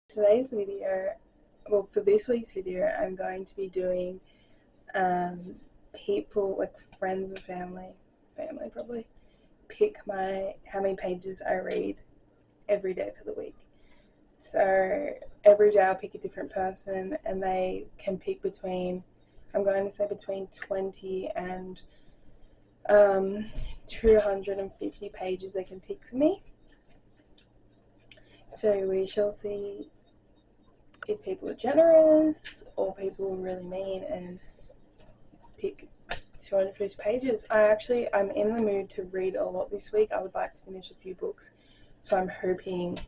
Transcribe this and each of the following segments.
Today's video, well, for this week's video, I'm going to be doing people, like friends or family probably, pick how many pages I read every day for the week. So every day I'll pick a different person and they can pick between, I'm going to say between 20 and 250 pages they can pick for me. So we shall see if people are generous or people are really mean and pick 250 pages. I'm in the mood to read a lot this week. I would like to finish a few books, so I'm hoping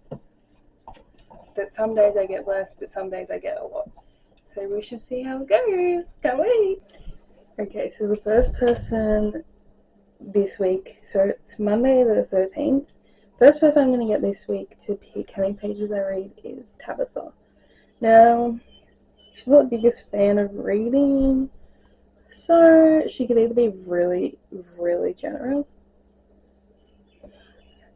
that some days I get less, but some days I get a lot. So we should see how it goes. Can't wait. Okay, so the first person this week, so it's Monday the 13th. First person I'm going to get this week to pick how many pages I read is Tabitha. Now, she's not the biggest fan of reading, so she could either be really, really generous,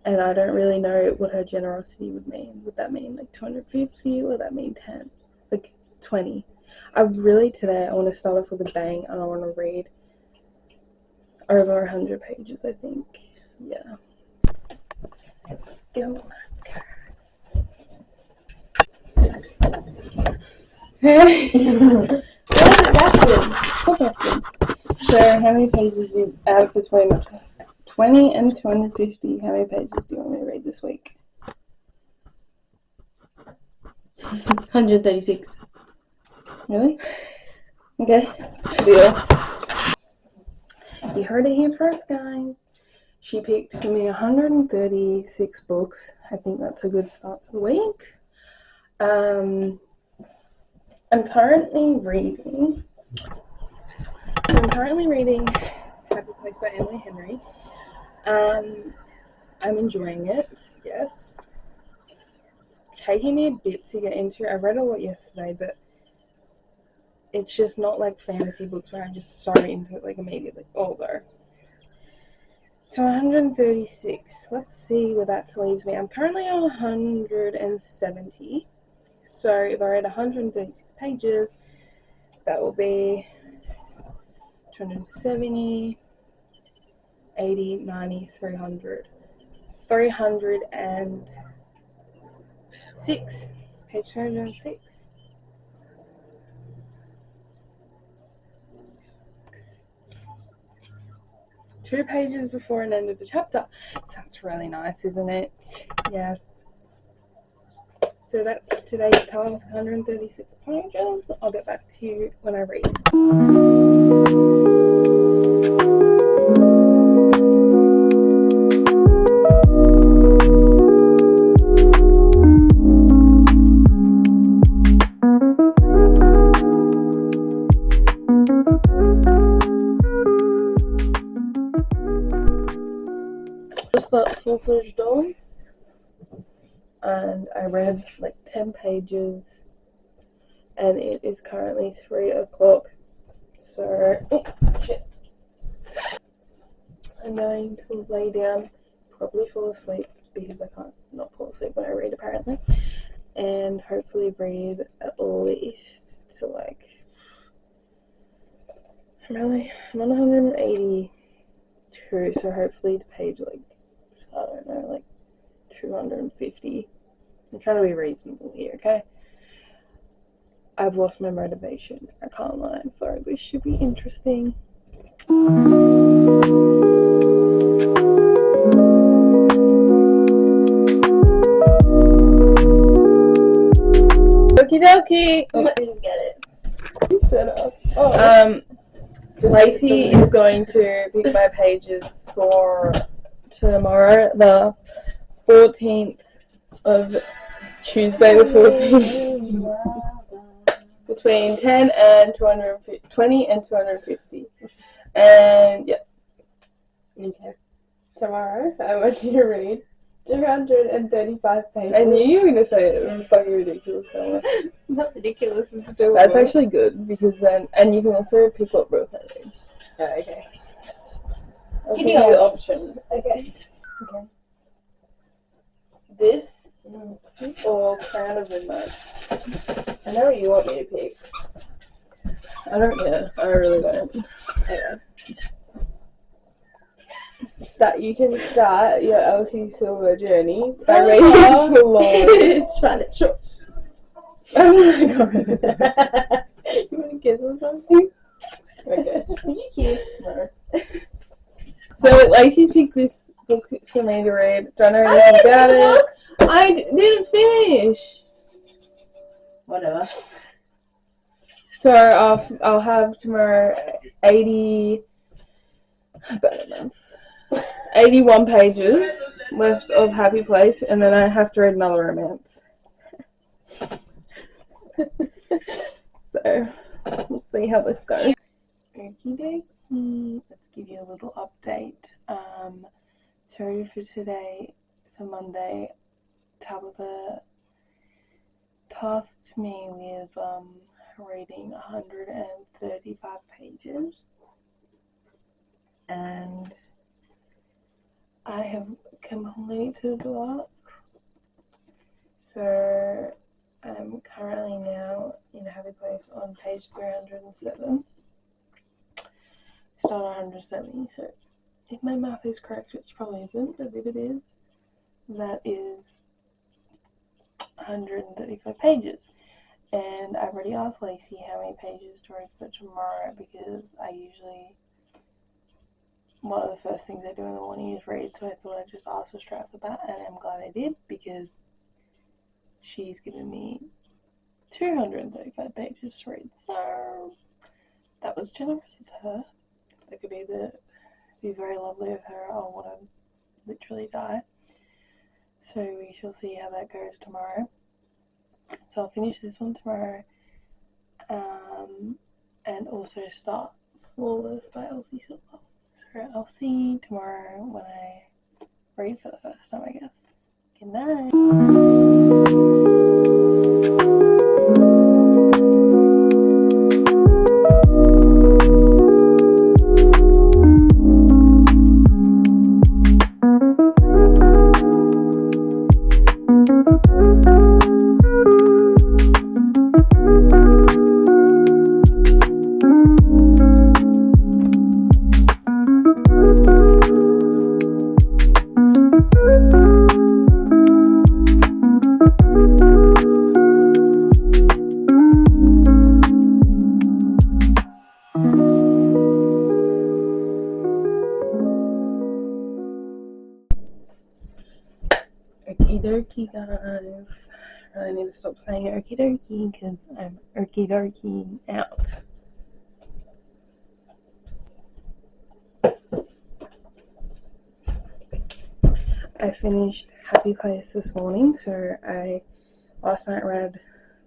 and I don't really know what her generosity would mean. Would that mean like 250? Would that mean 10? Like 20? Today I want to start off with a bang and I want to read over 100 pages, I think. Yeah. Let's go. So how many pages do you add between 20 and 250? How many pages do you want me to read this week? 136. Really? Okay. Deal. You heard it here first, guys. She picked for me 136 books. I think that's a good start to the week. I'm currently reading Happy Place by Emily Henry. I'm enjoying it, yes. It's taking me a bit to get into. I read a lot yesterday, but it's just not like fantasy books where I'm just so into it like immediately. Although, so 136. Let's see where that leaves me. I'm currently on 170. So if I read 136 pages, that will be 270, 80, 90, 300. 306. Page 306. Two pages before an end of the chapter. Sounds really nice, isn't it? Yes. So that's today's task, 136 pages. I'll get back to you when I read. Just that Sausage Dolls, and I read like 10 pages, and it is currently 3 o'clock. So, shit. I'm going to lay down, probably fall asleep, because I can't not fall asleep when I read apparently, and hopefully read at least to like, I'm on 182, so hopefully to page like, I don't know, like 250. I'm trying to be reasonable here, okay? I've lost my motivation, I can't lie, so this should be interesting. Okie dokie. I didn't get it. You set up. Lacey is going to pick my pages for tomorrow, the 14th of Tuesday, the 14th, between 10 and 220 and 250. And yeah. Okay. Tomorrow, I want you to read 235 pages. I knew you were going to say it. It was fucking ridiculous. It's not ridiculous. It's doable. That's actually good, because then, and you can also pick up both endings. Oh, okay. I'll give you the options. Okay. This or Crown of Midnight. I know what you want me to pick. I don't care. I really don't. Anyway. You can start your Elsie Silver journey by reading the long Spanish shorts. Oh my god. You want to kiss or something? Okay. Did you kiss? No. So Lacey's picked this book for me to read. Don't know anything about it. I didn't finish. Whatever. So I'll have tomorrow 81 pages left of Happy Place, and then I have to read another romance. So we'll see how this goes. Okie dokie. Let's give you a little update. So for today, for Monday, Tabitha tasked me with reading 135 pages, and I have completed that. So I'm currently now in Happy Place on page 307. Start 170, so if my math is correct, which probably isn't, but if it is, that is 135 pages. And I've already asked Lacey how many pages to read for tomorrow, because one of the first things I do in the morning is read, so I thought I'd just ask her straight off the bat, and I'm glad I did, because she's given me 235 pages to read, so that was generous of her. That could be very lovely of her. I'll want to literally die. So we shall see how that goes tomorrow. So I'll finish this one tomorrow, and also start Flawless by Elsie Silver. So I'll see you tomorrow when I read for the first time, I guess. Good night. Okie dokie, guys. I really need to stop saying okie dokie because I'm okie dokie out. I finished Happy Place this morning, so last night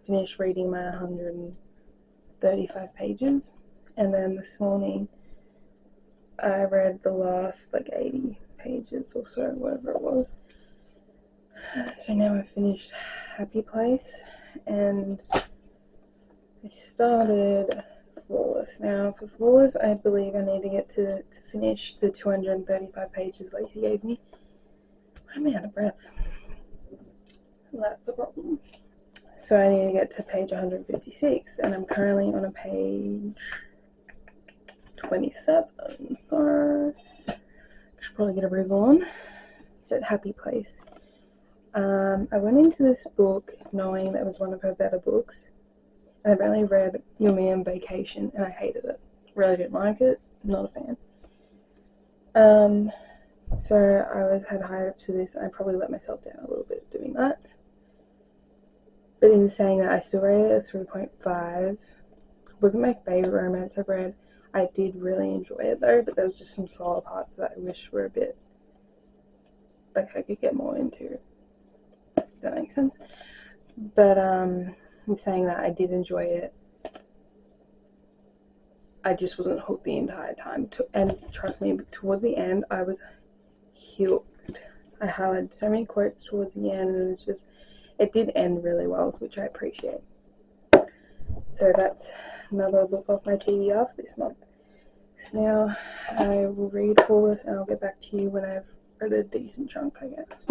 finished reading my 135 pages, and then this morning I read the last 80 pages or so, whatever it was. So now I've finished Happy Place, and I started Flawless. Now for Flawless, I believe I need to get to finish the 235 pages Lacey gave me. I'm out of breath. That's the problem. So I need to get to page 156, and I'm currently on a page 27, so I should probably get a move on. But Happy Place. I went into this book knowing that it was one of her better books, and I've only read Yumi and Vacation, and I hated it. Really didn't like it. Not a fan. So I had high hopes for this, and I probably let myself down a little bit doing that. But in saying that, I still rated it a 3.5. It wasn't my favourite romance I've read. I did really enjoy it though, but there was just some slower parts that I wish were a bit I could get more into. If that makes sense. But in saying that, I did enjoy it. I just wasn't hooked the entire time. And trust me, towards the end, I was hooked. I had so many quotes towards the end, and it did end really well, which I appreciate. So that's another book off my TBR for this month. So now I will read Flawless, and I'll get back to you when I've read a decent chunk, I guess.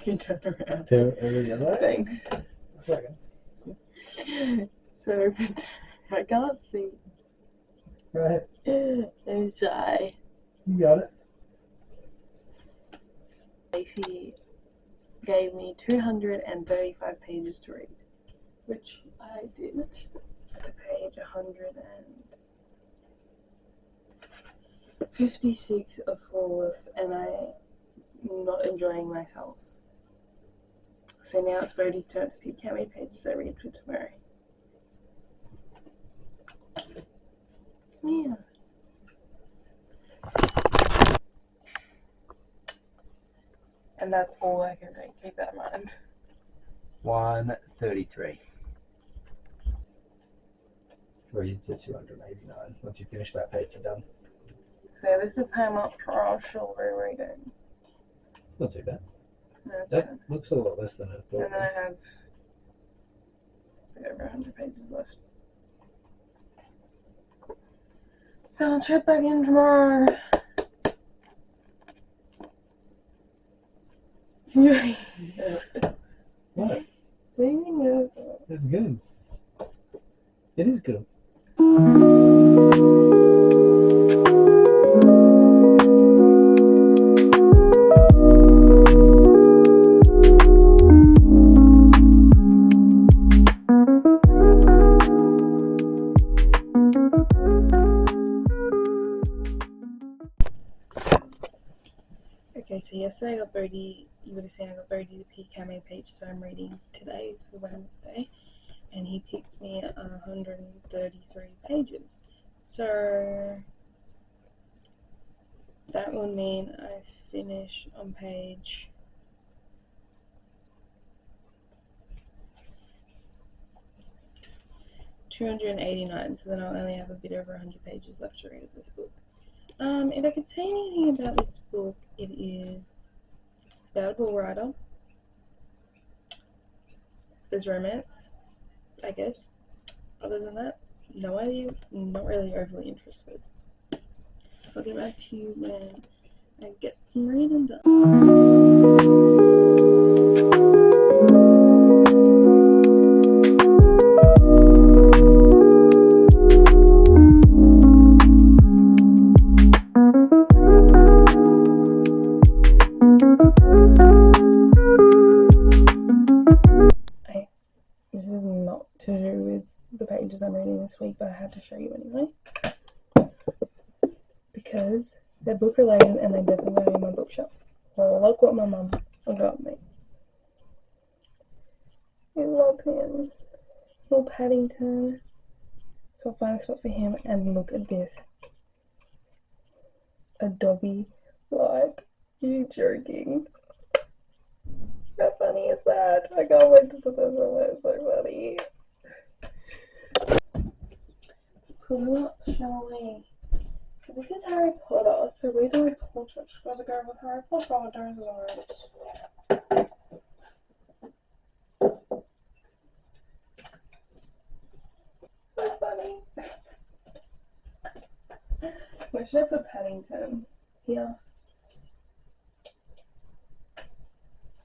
can turn around. To over the other way? Thanks. Second. So, I can't speak. Right. I'm shy. You got it. Lacey gave me 235 pages to read, which I did to page 156 of Flawless, and I'm not enjoying myself. So now it's Bodhi's turn to pick how many pages I read for tomorrow. Yeah. And that's all I can do. Keep that in mind. 133. Reads to 289. Once you finish that page, you're done. So this is how much I shall be reading. It's not too bad. No, it's That fine. looks a lot less than I thought. And then I have over 100 pages left. So I'll check back in tomorrow. What? Yeah. It's good. It is good. Okay, so yesterday I got Bodhi, you would have seen I got Bodhi to pick how many pages I'm reading today for Wednesday, and he picked me 133 pages. So that would mean I finish on page 289, so then I'll only have a bit over 100 pages left to read of this book. If I could say anything about this book, it's about a bull rider. There's romance, I guess. Other than that, no idea. Not really overly interested. I'll get back to you when I get some reading done. This is not to do with the pages I'm reading this week, but I had to show you anyway. Because they're book related and they're definitely going in my bookshelf. Well, look what my mum got me. I love him. Little Paddington. So I'll find a spot for him, and look at this. A Dobby. Like, you joking? How funny is that? I can't wait to put this somewhere. It's so funny. Put it up, shall we? So this is Harry Potter. So we do Harry Potter. Gotta go with Harry Potter. Don't it? So funny. Where should I put Paddington? Here.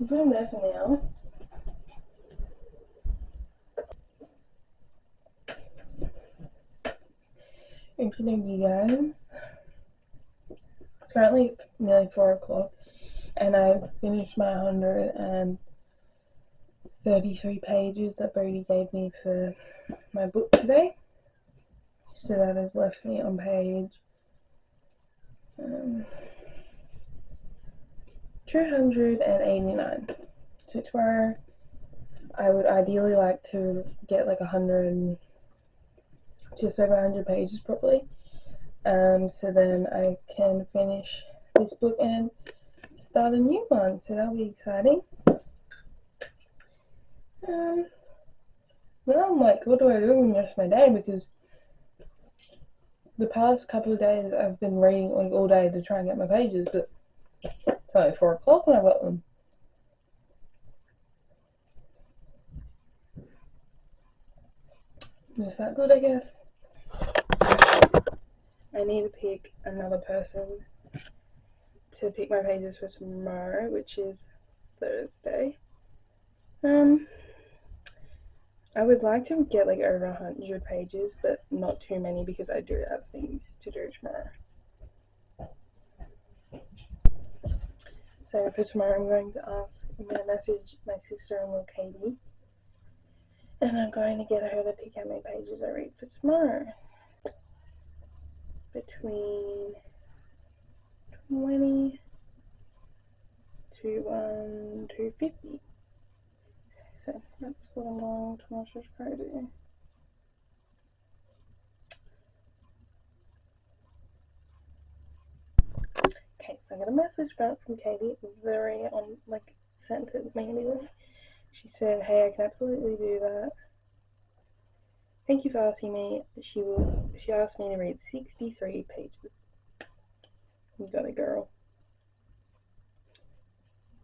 I'll put him there for now. Okie dokie, guys. It's currently nearly 4 o'clock, and I've finished my 133 pages that Bodhi gave me for my book today. So that has left me on page 289. So tomorrow I would ideally like to get like 100, just over 100 pages probably. So then I can finish this book and start a new one. So that'll be exciting. Now I'm like, what do I do in the rest of my day? Because the past couple of days I've been reading like all day to try and get my pages, but it's only 4 o'clock when I got them. Just that good, I guess. I need to pick another person to pick my pages for tomorrow, which is Thursday. I would like to get like over 100 pages, but not too many because I do have things to do tomorrow. So for tomorrow I'm going to message my sister-in-law Katie, and I'm going to get her to pick how many pages I read for tomorrow. Between 20 to 250. So that's what I'm going to try to do. Okay, so I got a message back from Katie, very sent it immediately. She said, "Hey, I can absolutely do that. Thank you for asking me." She asked me to read 63 pages. You got it, girl.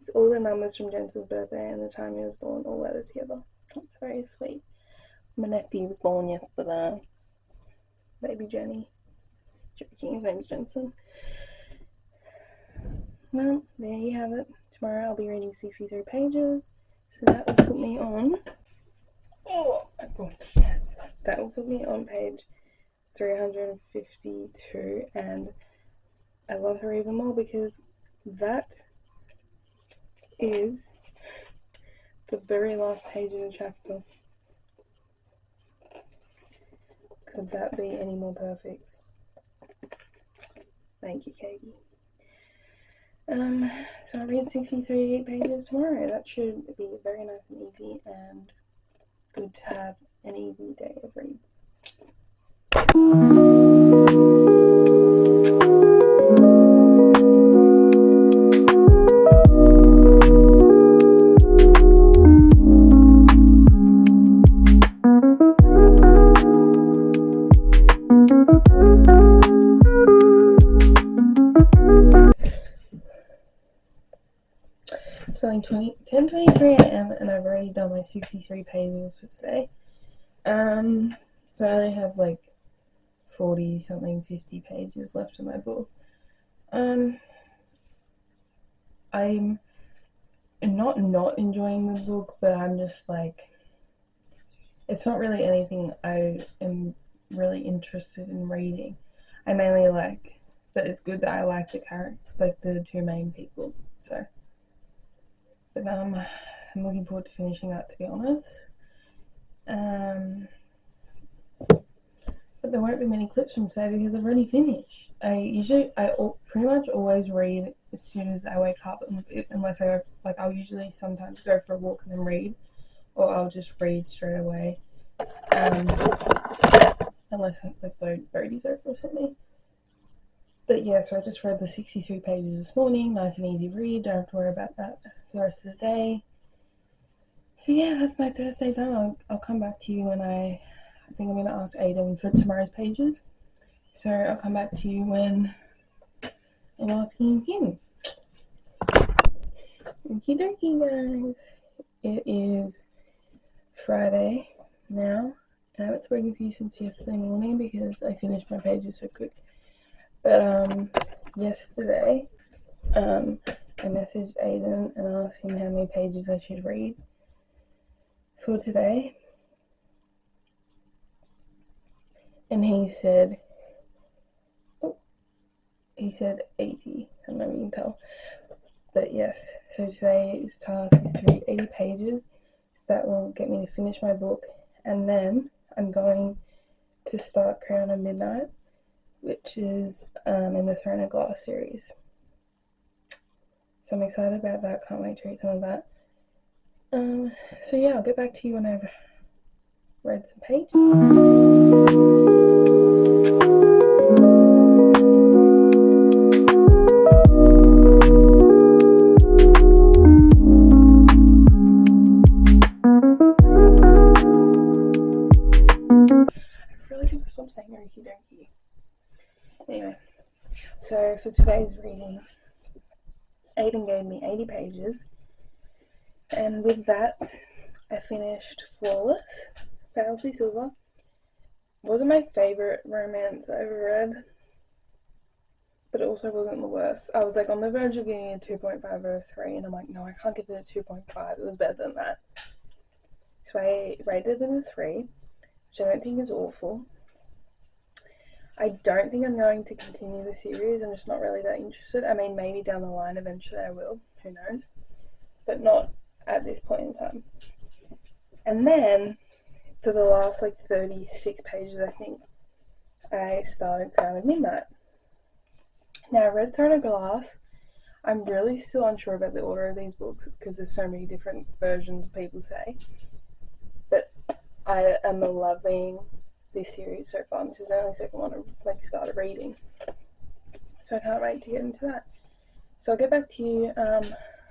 It's all the numbers from Jensen's birthday and the time he was born all added together. That's very sweet. My nephew was born yesterday. Baby Jenny. Joking, his name's Jensen. Well, there you have it. Tomorrow I'll be reading 63 pages. So that will put me on... yes. That will put me on page 352, and I love her even more because that is the very last page in the chapter. Could that be any more perfect? Thank you, Katie. So I'll read 63 pages tomorrow. That should be very nice and easy, and good to have an easy day of reads. It's only 10:23 a.m. and I've already done my 63 pages for today. So I only have like 40 something, 50 pages left in my book. I'm not enjoying the book, but I'm just like, it's not really anything I am really interested in reading. I mainly but it's good that I like the the two main people. So, but I'm looking forward to finishing that, to be honest. But there won't be many clips from today because I've already finished. I pretty much always read as soon as I wake up, unless I go, I'll usually sometimes go for a walk and then read, or I'll just read straight away, unless Bodhi's over or something. But yeah, so I just read the 63 pages this morning, nice and easy read, don't have to worry about that for the rest of the day. So yeah, that's my Thursday done. I'll come back to you when I think I'm going to ask Aiden for tomorrow's pages. So I'll come back to you when I'm asking him. Okie dokie, guys. It is Friday now. I haven't spoken to you since yesterday morning because I finished my pages so quick. But yesterday, I messaged Aiden and asked him how many pages I should read for today. And he said 80. I don't know if you can tell. But yes, so today's task is to read 80 pages. So that will get me to finish my book. And then I'm going to start Crown of Midnight, which is in the Throne of Glass series. So I'm excited about that. Can't wait to read some of that. So yeah, I'll get back to you when I've read some pages. Stop saying okie dokie. Anyway, so for today's reading, Aiden gave me 80 pages, and with that, I finished Flawless by Elsie Silver. Wasn't my favourite romance I ever read, but it also wasn't the worst. I was like on the verge of getting a 2.5 or a 3, and I'm like, no, I can't give it a 2.5. It was better than that. So I rated it a 3, which I don't think is awful. I don't think I'm going to continue the series. I'm just not really that interested. I mean, maybe down the line eventually I will. Who knows? But not at this point in time. And then, for the last 36 pages, I think, I started Crown of Midnight. Now, I read Throne of Glass. I'm really still unsure about the order of these books because there's so many different versions people say. But I am loving this series so far. This is the only second one I've started reading. So I can't wait to get into that. So I'll get back to you.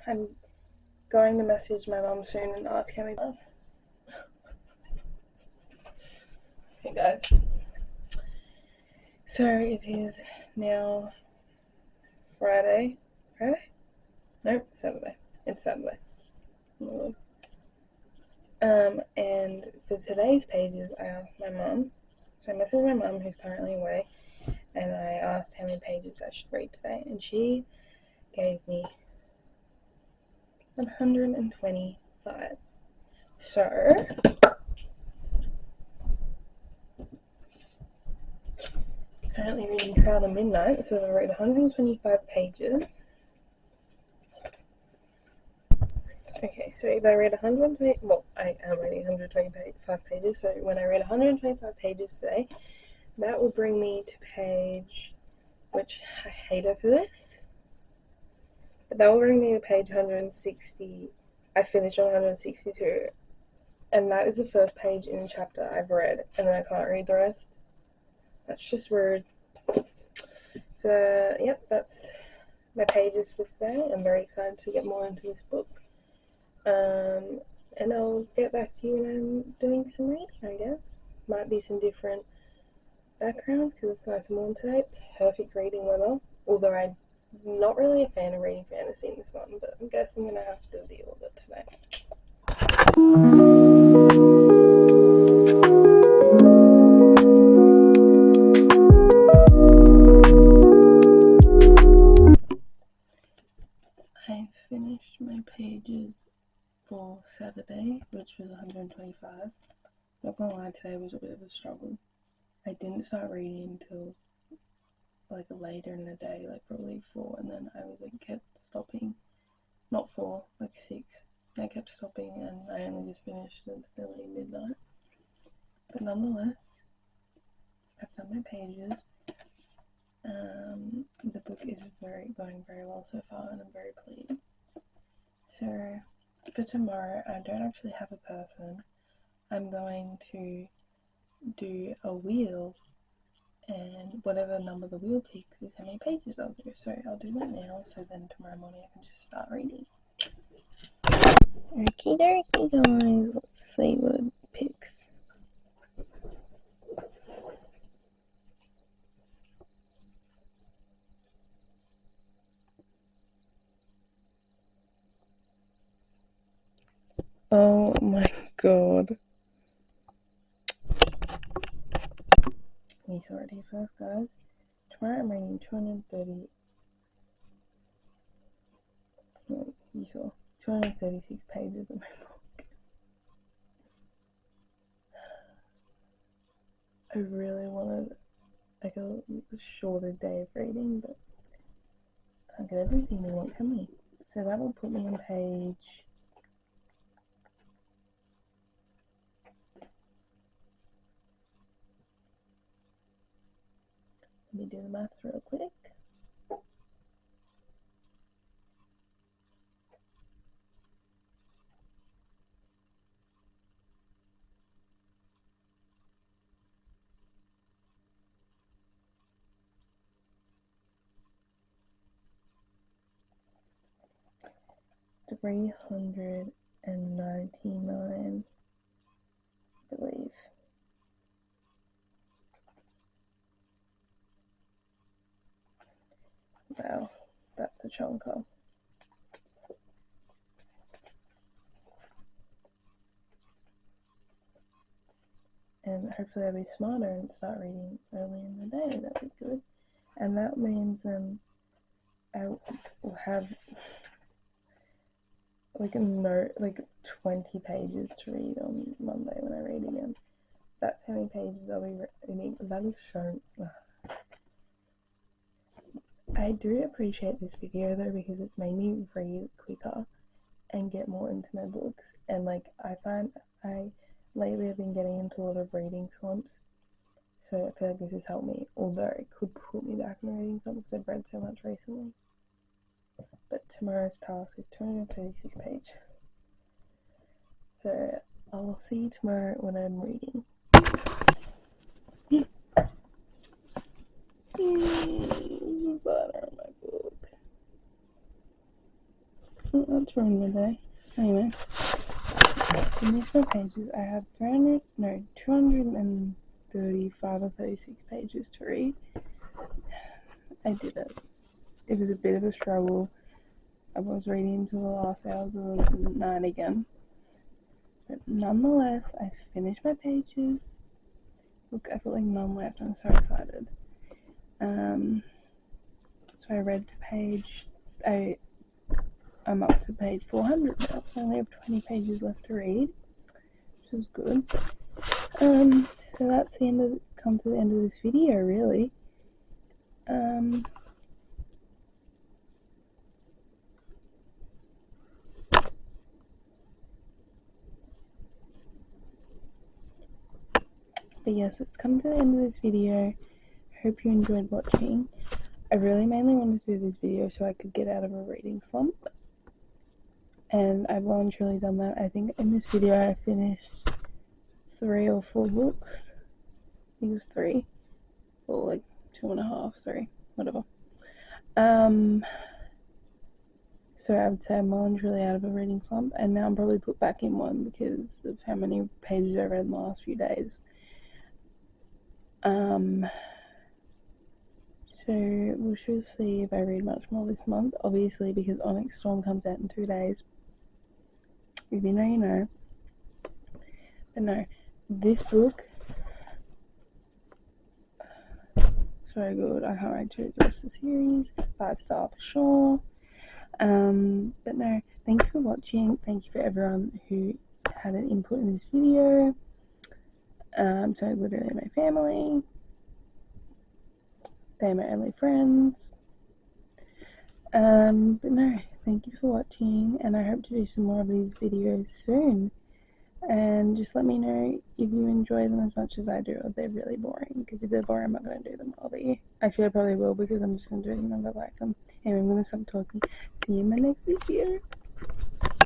I'm going to message my mum soon and ask how many love. Hey guys. So it is now Friday? Nope, Saturday. It's Saturday. Oh my Lord. And for today's pages, I asked my mum. So I messaged my mum, who's currently away, and I asked how many pages I should read today, and she gave me 125. So currently reading Crown of Midnight, so I read 125 pages. Okay, so if I read 120, well, I am reading 125 pages, so when I read 125 pages today, that will bring me to page, which I hate over this, but that will bring me to page 160. I finished on 162, and that is the first page in the chapter I've read, and then I can't read the rest. That's just rude. So, yep, that's my pages for today. I'm very excited to get more into this book. And I'll get back to you when I'm doing some reading, I guess. Might be some different backgrounds because it's nice and warm today. Perfect reading weather. Although I'm not really a fan of reading fantasy in the sun, but I guess I'm going to have to deal with it today. I finished my pages for Saturday, which was 125. Not gonna lie, today was a bit of a struggle. I didn't start reading until later in the day, probably 4, and then I was kept stopping. Not 4, 6. I kept stopping, and I only just finished at nearly midnight. But nonetheless, I've done my pages. The book is going very well so far, and I'm very pleased. So for tomorrow, I don't actually have a person. I'm going to do a wheel, and whatever number the wheel picks is how many pages I'll do. So I'll do that now, so then tomorrow morning I can just start reading. Okie dokie guys, let's see what it picks. Oh my god. You saw it here first, guys. Tomorrow I'm reading 230. No, you saw 236 pages of my book. I really wanted a shorter day of reading, but can't get everything we want, can we? So that will put me on page. Let me do the maths real quick. $399, I believe. Wow, that's a chonker. And hopefully I'll be smarter and start reading early in the day. That'd be good. and that means I will have like 20 pages to read on Monday when I read again. That's how many pages I'll be reading. That is so... I do appreciate this video though, because it's made me read quicker and get more into my books. And like, I find lately have been getting into a lot of reading slumps, so I feel like this has helped me, although it could put me back in a reading slump because I've read so much recently. But tomorrow's task is 236 pages, so I'll see you tomorrow when I'm reading. There's a butter on my book. Oh, that's ruined my day. Anyway, finish my pages. I have 235 or 36 pages to read. I did it. It was a bit of a struggle. I was reading until the last hours of the night again. But nonetheless, I finished my pages. Look, I've got like none left. I'm so excited. So I read to I'm up to page 400 now. I only have 20 pages left to read, which is good. So that's come to the end of this video, really. But yes, it's come to the end of this video. Hope you enjoyed watching. I really mainly wanted to do this video so I could get out of a reading slump, and I've well and truly done that. I think in this video I finished 3 or 4 books. I think it was 3, or like 2.5, 3, whatever. So I would say I'm well and truly out of a reading slump, and now I'm probably put back in one because of how many pages I read in the last few days. So we shall see if I read much more this month, obviously, because Onyx Storm comes out in 2 days. If you know, you know. But no, this book, so good. I can't wait to read the rest of the series. 5-star for sure. But no, thank you for watching. Thank you for everyone who had an input in this video. So literally my family. They're my only friends. But no, thank you for watching, and I hope to do some more of these videos soon. And just let me know if you enjoy them as much as I do, or they're really boring. Because if they're boring, I'm not going to do them. Actually, I probably will, because I'm just going to do them if I like them. Anyway, I'm going to stop talking. See you in my next video.